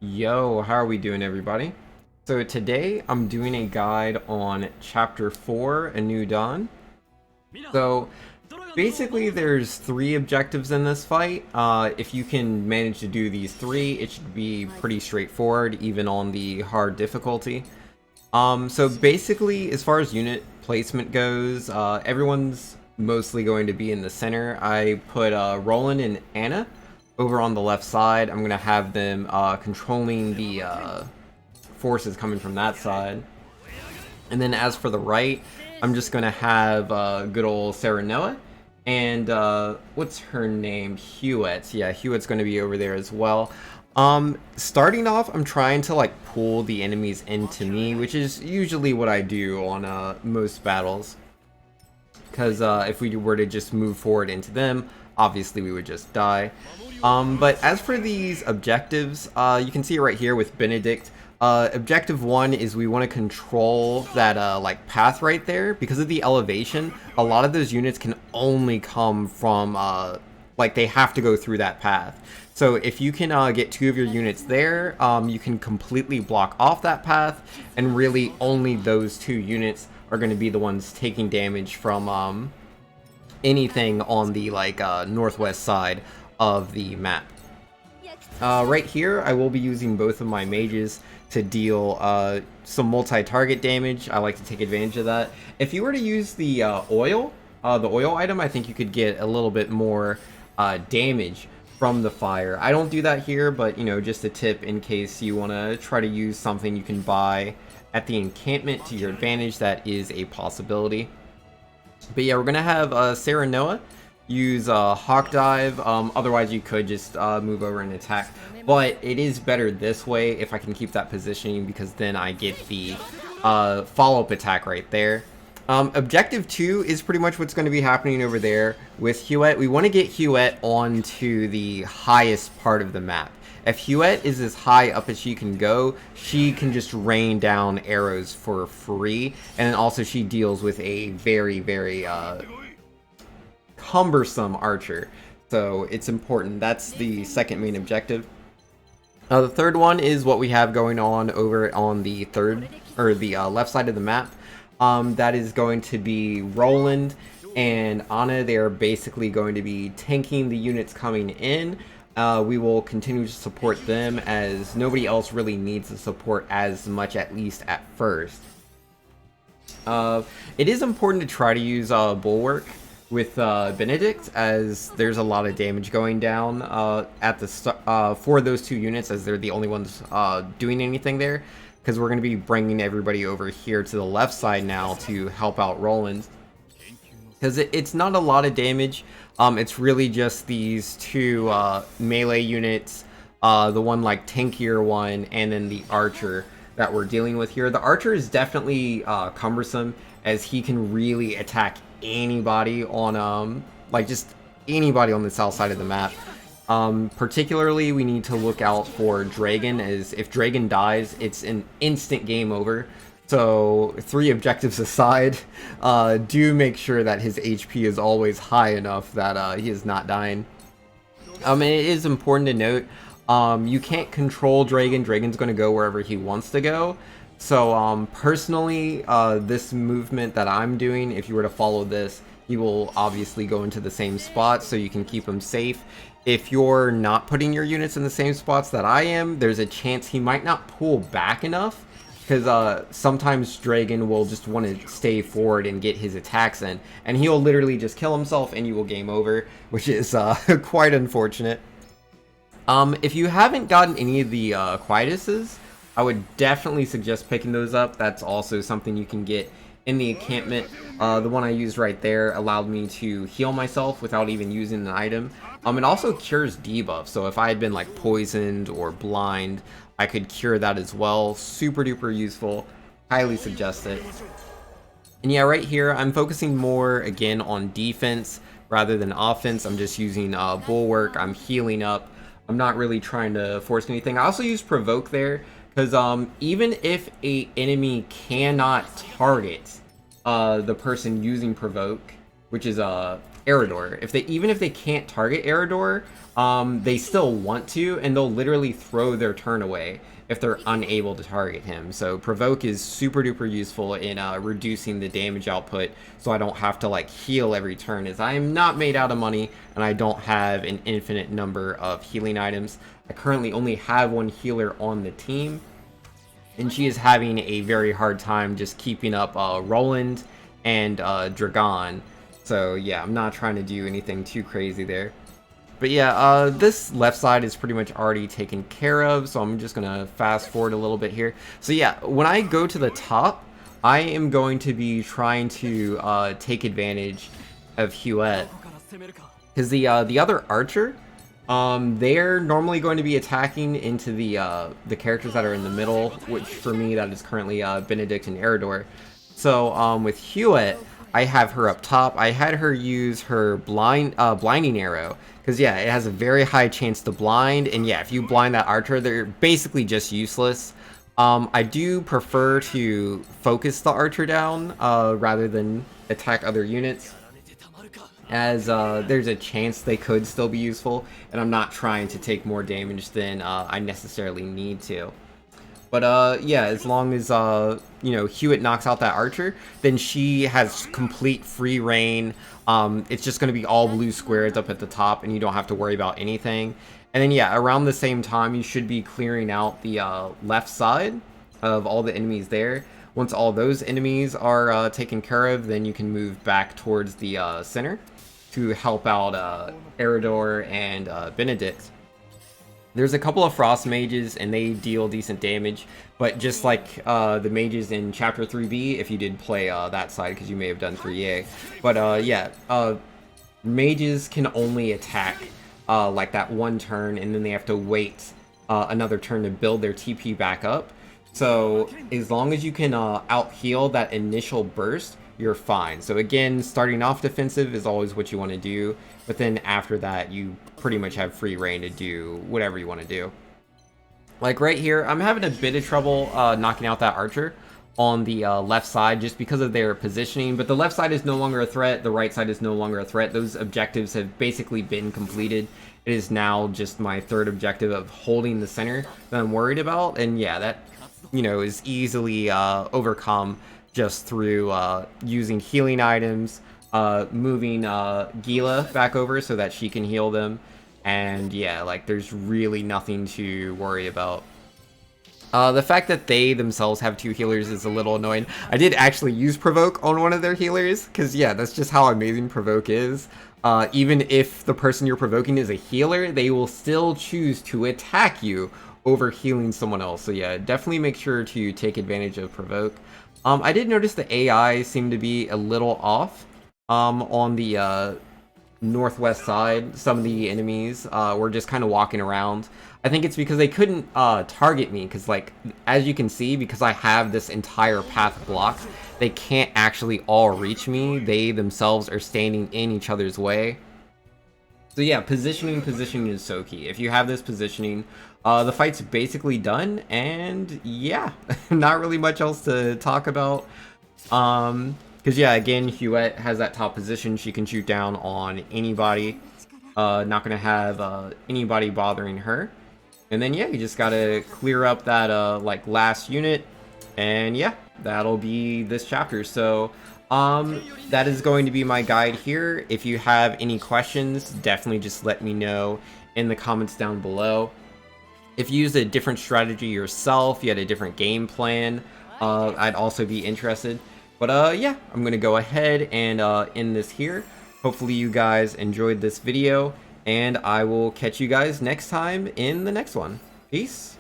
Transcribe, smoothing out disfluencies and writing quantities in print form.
Yo, how are we doing, everybody? So today I'm doing a guide on Chapter 4, A New Dawn. So basically there's three objectives in this fight. If you can manage to do these three, it should be pretty straightforward, even on the hard difficulty. So basically, as far as unit placement goes, everyone's mostly going to be in the center. I put Roland and Anna over on the left side. I'm going to have them controlling the forces coming from that side. And then as for the right, I'm just going to have good old Sarah Noah. And what's her name? Hughette. Yeah, Huette's going to be over there as well. Starting off, I'm trying to like pull the enemies into me, which is usually what I do on most battles. Because if we were to just move forward into them, obviously we would just die. But as for these objectives, you can see it right here with Benedict. Objective 1 is we want to control that like path right there. Because of the elevation, a lot of those units can only come from like they have to go through that path. So if you can get two of your units there, you can completely block off that path, and really only those two units are going to be the ones taking damage from anything on the like northwest side of the map. Right here, I will be using both of my mages to deal some multi-target damage. I like to take advantage of that. If you were to use the oil item, I think you could get a little bit more damage from the fire. I don't do that here, but you know, just a tip in case you want to try to use something you can buy at the encampment to your advantage. That is a possibility. But yeah, we're gonna have Sarah Noah use Hawk Dive. Otherwise, you could just move over and attack. But it is better this way if I can keep that positioning, because then I get the follow-up attack right there. Objective 2 is pretty much what's going to be happening over there with Hughette. We want to get Hughette onto the highest part of the map. If Hughette is as high up as she can go, she can just rain down arrows for free. And then also she deals with a very, very cumbersome archer. So it's important. That's the second main objective. The third one is what we have going on over on the left side of the map. That is going to be Roland and Anna. They are basically going to be tanking the units coming in. We will continue to support them, as nobody else really needs the support as much, at least at first. It is important to try to use Bulwark with Benedict, as there's a lot of damage going down at the for those two units, as they're the only ones doing anything there. Because we're going to be bringing everybody over here to the left side now to help out Roland. Because it's not a lot of damage. It's really just these two melee units, the one like tankier one, and then the archer that we're dealing with here. The archer is definitely cumbersome, as he can really attack anybody on like just anybody on the south side of the map. Particularly, we need to look out for Dragon, as if Dragon dies, it's an instant game over. So, three objectives aside, do make sure that his HP is always high enough that he is not dying. And it is important to note, you can't control Dragon. Dragon's going to go wherever he wants to go. So, personally, this movement that I'm doing, if you were to follow this, he will obviously go into the same spot, so you can keep him safe. If you're not putting your units in the same spots that I am, there's a chance he might not pull back enough, because sometimes Dragon will just want to stay forward and get his attacks in, and he'll literally just kill himself and you will game over, which is quite unfortunate. If you haven't gotten any of the Quietuses, I would definitely suggest picking those up. That's also something you can get in the encampment. The one I used right there allowed me to heal myself without even using an item. It also cures debuff, so if I had been like poisoned or blind, I could cure that as well. Super duper useful. Highly suggest it. And yeah, right here, I'm focusing more again on defense rather than offense. I'm just using Bulwark. I'm healing up. I'm not really trying to force anything. I also use Provoke there, because even if a enemy cannot target the person using Provoke, which is Eridor. Even if they can't target Eridor, they still want to, and they'll literally throw their turn away if they're unable to target him. So Provoke is super duper useful in reducing the damage output, so I don't have to like heal every turn, as I am not made out of money and I don't have an infinite number of healing items. I currently only have one healer on the team, and she is having a very hard time just keeping up Roland and Dragon. So yeah, I'm not trying to do anything too crazy there. But yeah, this left side is pretty much already taken care of, so I'm just gonna fast forward a little bit here. So yeah, when I go to the top, I am going to be trying to take advantage of Hughette, because the other archer, they're normally going to be attacking into the characters that are in the middle, which for me that is currently Benedict and Eridor. So with Hughette, I have her up top. I had her use her blinding arrow, because yeah, it has a very high chance to blind, and yeah, if you blind that archer, they're basically just useless. I do prefer to focus the archer down rather than attack other units, as there's a chance they could still be useful, and I'm not trying to take more damage than I necessarily need to. But yeah, as long as you know, Hughette knocks out that archer, then she has complete free reign. It's just going to be all blue squares up at the top, and you don't have to worry about anything. And then yeah, around the same time, you should be clearing out the left side of all the enemies there. Once all those enemies are taken care of, then you can move back towards the center to help out Eridor and Benedict. There's a couple of frost mages, and they deal decent damage, but just like the mages in Chapter 3B, if you did play that side, because you may have done 3A. But yeah, mages can only attack like that one turn, and then they have to wait another turn to build their TP back up. So as long as you can out-heal that initial burst, you're fine. So again, starting off defensive is always what you want to do, but then after that, you pretty much have free reign to do whatever you want to do. Like right here, I'm having a bit of trouble knocking out that archer on the left side just because of their positioning, but the left side is no longer a threat, the right side is no longer a threat. Those objectives have basically been completed. It is now just my third objective of holding the center that I'm worried about, and yeah, that, you know, is easily overcome just through using healing items, moving Gila back over so that she can heal them, and yeah, like there's really nothing to worry about. The fact that they themselves have two healers is a little annoying. I did actually use Provoke on one of their healers, because yeah, that's just how amazing Provoke is. Even if the person you're provoking is a healer, they will still choose to attack you over healing someone else. So yeah, definitely make sure to take advantage of Provoke. I did notice the AI seemed to be a little off on the northwest side. Some of the enemies were just kind of walking around. I think it's because they couldn't target me, because like, as you can see, because I have this entire path blocked, they can't actually all reach me. They themselves are standing in each other's way. So yeah, positioning is so key. If you have this positioning, the fight's basically done, and yeah, not really much else to talk about. Because yeah, again, Hughette has that top position. She can shoot down on anybody. Not gonna have anybody bothering her. And then yeah, you just gotta clear up that like last unit, and yeah, that'll be this chapter. So that is going to be my guide here. If you have any questions, definitely just let me know in the comments down below. If you used a different strategy yourself, you had a different game plan, I'd also be interested. But yeah, I'm gonna go ahead and end this here. Hopefully you guys enjoyed this video, and I will catch you guys next time in the next one. Peace.